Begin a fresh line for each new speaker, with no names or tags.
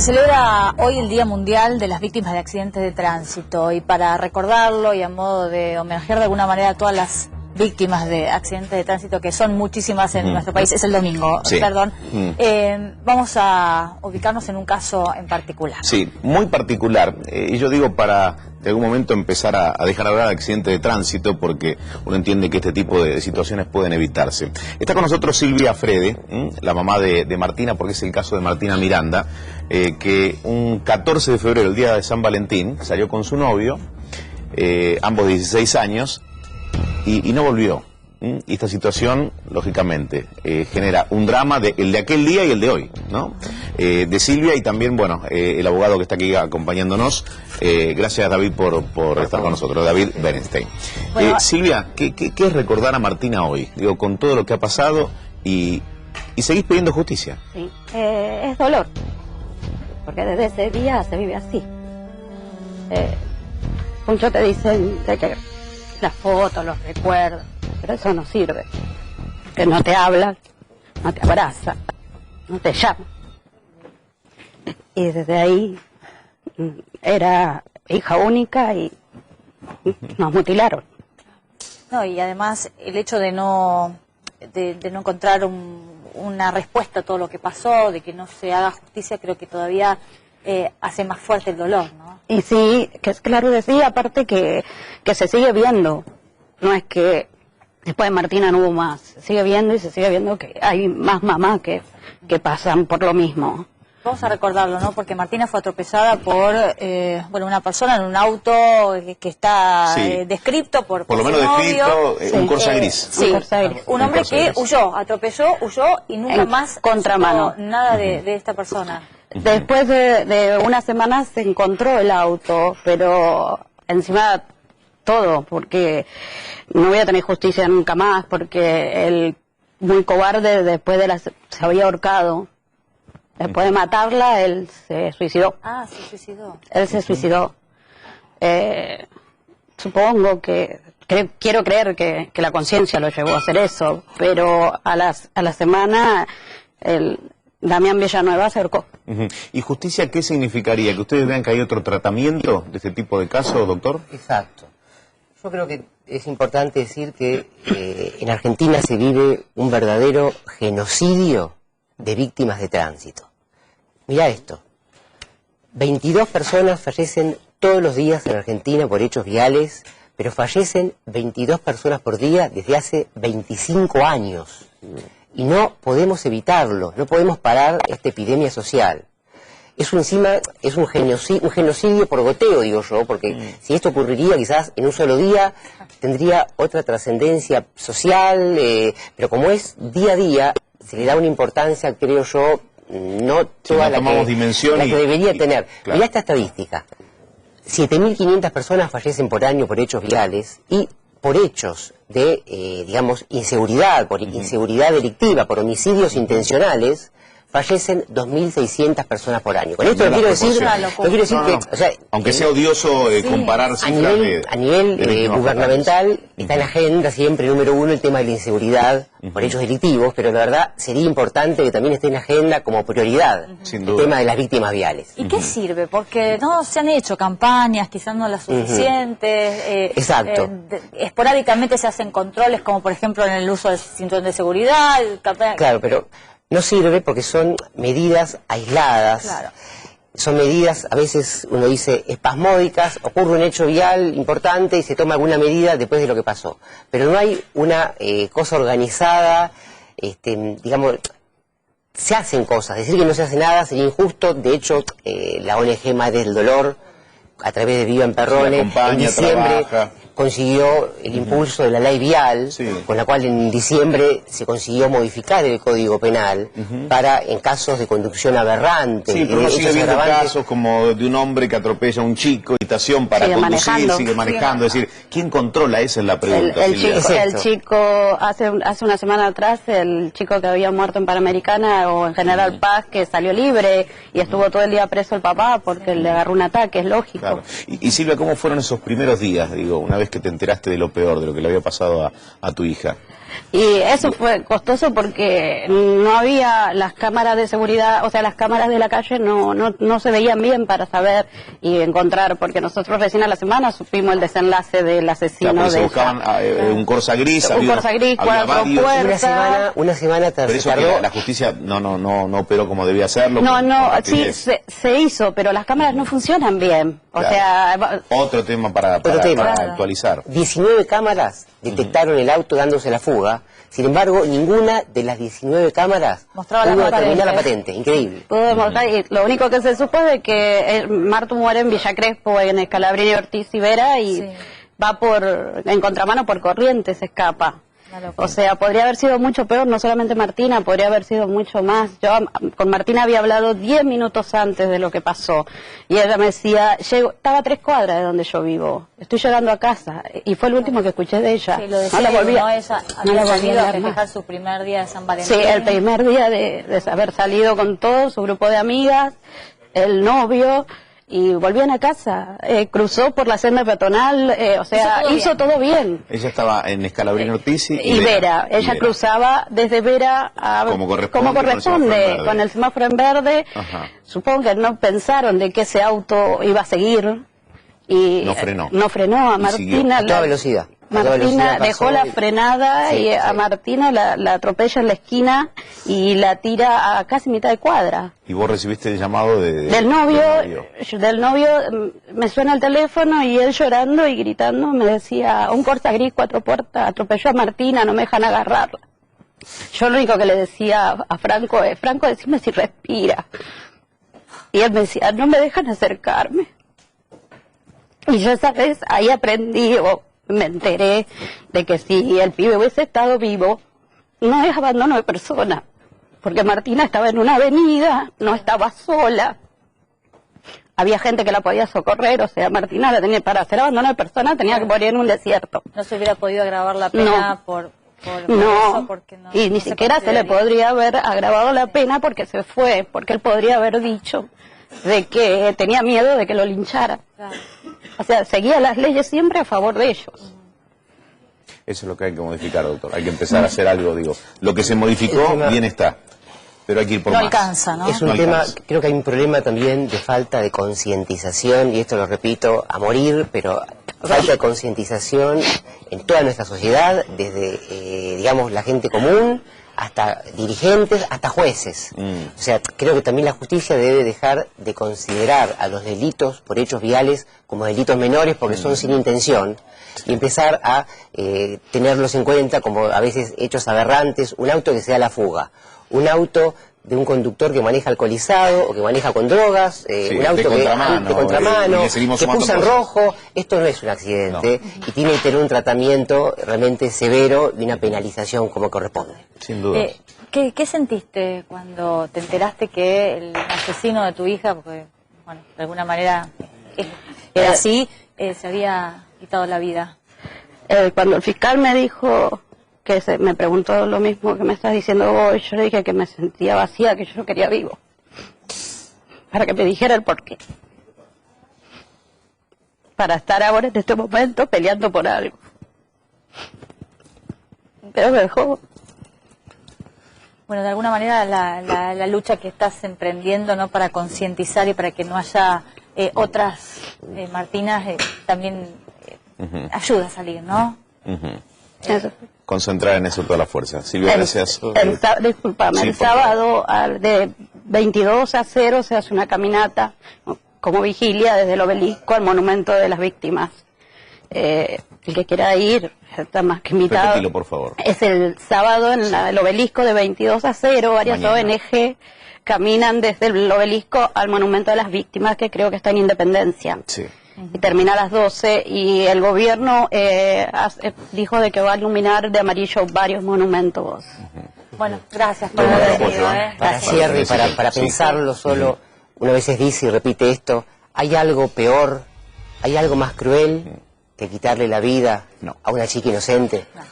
Se celebra hoy el Día Mundial de las Víctimas de Accidentes de Tránsito y para recordarlo y a modo de homenajear de alguna manera a todas las víctimas de accidentes de tránsito, que son muchísimas en nuestro país, es el domingo,
sí.
Perdón, vamos a ubicarnos en un caso en particular. Sí,
muy particular, y yo digo para de algún momento empezar a dejar hablar de accidentes de tránsito, porque uno entiende que este tipo de situaciones pueden evitarse. Está con nosotros Silvia Frede, la mamá de Martina, porque es el caso de Martina Miranda, que un 14 de febrero, el día de San Valentín, salió con su novio, ambos 16 años, y no volvió. Y esta situación, lógicamente, genera un drama, el de aquel día y el de hoy, ¿no? De Silvia y también, bueno, el abogado que está aquí acompañándonos. Gracias, David, por estar con nosotros, David Berenstein. Bueno, Silvia, ¿qué es recordar a Martina hoy? Digo, con todo lo que ha pasado y seguís pidiendo justicia.
Sí, es dolor, porque desde ese día se vive así. Muchos te dicen que las fotos, los recuerdos, pero eso no sirve. Que no te hablan, no te abrazan, no te llaman. Y desde ahí era hija única y nos mutilaron.
No, y además el hecho de no encontrar una respuesta a todo lo que pasó, de que no se haga justicia, creo que todavía hace más fuerte el dolor, ¿no?
Y sí, que es claro decir, aparte que se sigue viendo. No es que después de Martina no hubo más. Se sigue viendo y se sigue viendo que hay más mamás que pasan por lo mismo.
Vamos a recordarlo, ¿no? Porque Martina fue atropellada por una persona en un auto que está descrito por
lo menos descrito, un Corsa gris.
Sí, un hombre que huyó y nunca más
contramano
nada de esta persona.
Después de una semana se encontró el auto, pero encima todo, porque no voy a tener justicia nunca más, porque él, muy cobarde, se había ahorcado. Después de matarla, él se suicidó.
Ah, se suicidó.
Él se suicidó. Supongo quiero creer que la conciencia lo llevó a hacer eso, pero a la semana Damián Villanueva se ahorcó.
¿Y justicia qué significaría? ¿Que ustedes vean que hay otro tratamiento de este tipo de casos, doctor?
Exacto. Yo creo que es importante decir que en Argentina se vive un verdadero genocidio de víctimas de tránsito. Mirá esto. 22 personas fallecen todos los días en Argentina por hechos viales, pero fallecen 22 personas por día desde hace 25 años. Y no podemos evitarlo, no podemos parar esta epidemia social. Eso encima es un genocidio por goteo, digo yo, porque si esto ocurriría quizás en un solo día, tendría otra trascendencia social, pero como es día a día, se le da una importancia, creo yo, no toda la que debería tener. Claro. Mirá esta estadística. 7.500 personas fallecen por año por hechos viales y por hechos de, inseguridad, por inseguridad delictiva, por homicidios intencionales, fallecen 2.600 personas por año. Con esto no quiero decir que, o sea,
aunque sea odioso comparar cifras
a nivel gubernamental está en la agenda siempre número uno el tema de la inseguridad por hechos delictivos, pero la verdad sería importante que también esté en la agenda como prioridad el tema de las víctimas viales.
¿Y qué sirve? Porque no se han hecho campañas, quizás no las suficientes.
Exacto.
Esporádicamente se hacen controles, como por ejemplo en el uso del cinturón de seguridad.
Claro, pero no sirve porque son medidas aisladas, son medidas, a veces uno dice, espasmódicas, ocurre un hecho vial importante y se toma alguna medida después de lo que pasó. Pero no hay una cosa organizada, se hacen cosas, decir que no se hace nada sería injusto. De hecho, la ONG Madres del Dolor, a través de Viva en Perrone, en diciembre consiguió el impulso de la ley vial, con la cual en diciembre se consiguió modificar el Código Penal para, en casos de conducción aberrante.
Sí, pero sigue habiendo casos como de un hombre que atropella a un chico, invitación para conducir, sigue manejando. Es decir, ¿quién controla? Esa es la pregunta.
El chico, hace una semana atrás, el chico que había muerto en Panamericana o en General Paz, que salió libre y estuvo todo el día preso el papá porque le agarró un ataque, es lógico.
Claro. Y Silvia, ¿cómo fueron esos primeros días, digo, una vez que te enteraste de lo peor, de lo que le había pasado a tu hija?
Y eso fue costoso porque no había las cámaras de seguridad, o sea, las cámaras de la calle no se veían bien para saber y encontrar, porque nosotros recién a la semana supimos el desenlace del asesino.
Claro,
de
se buscaban un Corsa gris,
un Corsa gris,
había
4
varios.
puertas.
Una semana
Pero eso
tardó.
que la justicia no operó como debía hacerlo.
No,
con
sí,
rapidez.
se hizo, pero las cámaras no funcionan bien. O
Claro.
sea,
Otro tema para actualizar.
19 cámaras detectaron el auto dándose la fuga. Sin embargo, ninguna de las 19 cámaras
Mostraba la
pudo
patente.
determinar la patente. Increíble.
pudo demostrar, y lo único que se supo es que Martu muere en Villa Crespo, en Escalabrini, Ortiz y Vera, y
Sí.
va en contramano por Corrientes, se escapa.
Una locura.
O sea, podría haber sido mucho peor, no solamente Martina, podría haber sido mucho más. Yo con Martina había hablado 10 minutos antes de lo que pasó. Y ella me decía, estaba a 3 cuadras de donde yo vivo, estoy llegando a casa. Y fue el último que escuché de ella.
Sí, lo decía,
no la volví
¿no?
a,
Ella
no
había
la volví
salido a
ver más.
festejar su primer día de San Valentín.
Sí, el primer día de haber salido con todo su grupo de amigas, el novio, y volvían a casa. Cruzó por la senda peatonal, o sea, hizo todo bien.
Ella estaba en Escalabrini Ortiz
Y Vera, ella cruzaba desde Vera a
Como corresponde,
con el semáforo en verde.
Ajá.
Supongo que no pensaron de que ese auto iba a seguir. Y
No frenó.
no frenó a
Y siguió.
Martina.
A toda velocidad. A toda
Martina
velocidad
dejó
pasó
la
y-
frenada
Sí,
y a
sí.
Martina la atropella en la esquina y la tira a casi mitad de cuadra.
Y vos recibiste el llamado
Del novio, me suena el teléfono y él llorando y gritando me decía, un Corsa gris 4 puertas, atropelló a Martina, no me dejan agarrarla. Yo lo único que le decía a Franco es, Franco, decime si respira. Y él me decía, no me dejan acercarme. Y yo esa vez ahí aprendí o me enteré de que si el pibe hubiese estado vivo, no es abandono de persona. Porque Martina estaba en una avenida, no estaba sola. Había gente que la podía socorrer, o sea, Martina la tenía, para hacer abandono de persona tenía que morir en un desierto.
No se hubiera podido agravar la pena
No.
por
No,
eso, porque no.
y ni
no se
siquiera se le
consideraría.
podría haber agravado la pena porque se fue, porque él podría haber dicho de que tenía miedo de que lo linchara.
Claro.
O sea, seguía las leyes siempre a favor de ellos.
Eso es lo que hay que modificar, doctor. Hay que empezar a hacer algo, digo. Lo que se modificó,
El tema-
bien está. Pero hay que ir por
No
más.
alcanza, ¿no?
Es un
No
tema,
alcanza.
creo que hay un problema también de falta de concientización, y esto lo repito a morir, pero falta de concientización en toda nuestra sociedad, desde, digamos, la gente común, hasta dirigentes, hasta jueces. O sea, creo que también la justicia debe dejar de considerar a los delitos por hechos viales como delitos menores porque son sin intención, y empezar a tenerlos en cuenta como a veces hechos aberrantes, un auto que se da la fuga, un auto de un conductor que maneja alcoholizado o que maneja con drogas,
Sí,
un auto
de contramano,
que
y le seguimos
que
sumando
puso en
cosas.
rojo. Esto no es un accidente y tiene que tener un tratamiento realmente severo y una penalización como corresponde.
Sin duda.
¿Qué sentiste cuando te enteraste que el asesino de tu hija, porque bueno, de alguna manera era así, se había quitado la vida?
Cuando el fiscal me dijo que me preguntó lo mismo que me estás diciendo vos, yo le dije que me sentía vacía, que yo lo quería vivo. Para que me dijera el porqué. Para estar ahora en este momento peleando por algo. Pero me dejó.
Bueno, de alguna manera la lucha que estás emprendiendo, ¿no?, para concientizar y para que no haya otras Martinas, también ayuda a salir, ¿no?
Eso.
Concentrar en eso toda la fuerza. Silvia, gracias.
Disculpame,
Sí,
el
por favor.
sábado de 22 a 0 se hace una caminata como vigilia desde el obelisco al monumento de las víctimas. El que quiera ir está más que invitado.
Repetilo, por favor.
Es el sábado en el obelisco de 22 a 0, varias
Mañana.
ONG caminan desde el obelisco al monumento de las víctimas, que creo que está en Independencia.
Sí.
Y termina a las 12 y el gobierno dijo de que va a iluminar de amarillo varios monumentos.
Bueno, gracias por
Bueno,
haber
apoyo,
venido,
¿eh?
Para
Para
cierre,
decirlo,
para
sí.
pensarlo solo, uno a veces dice y repite esto, ¿hay algo peor, hay algo más cruel que quitarle la vida
No.
a una chica inocente?
No.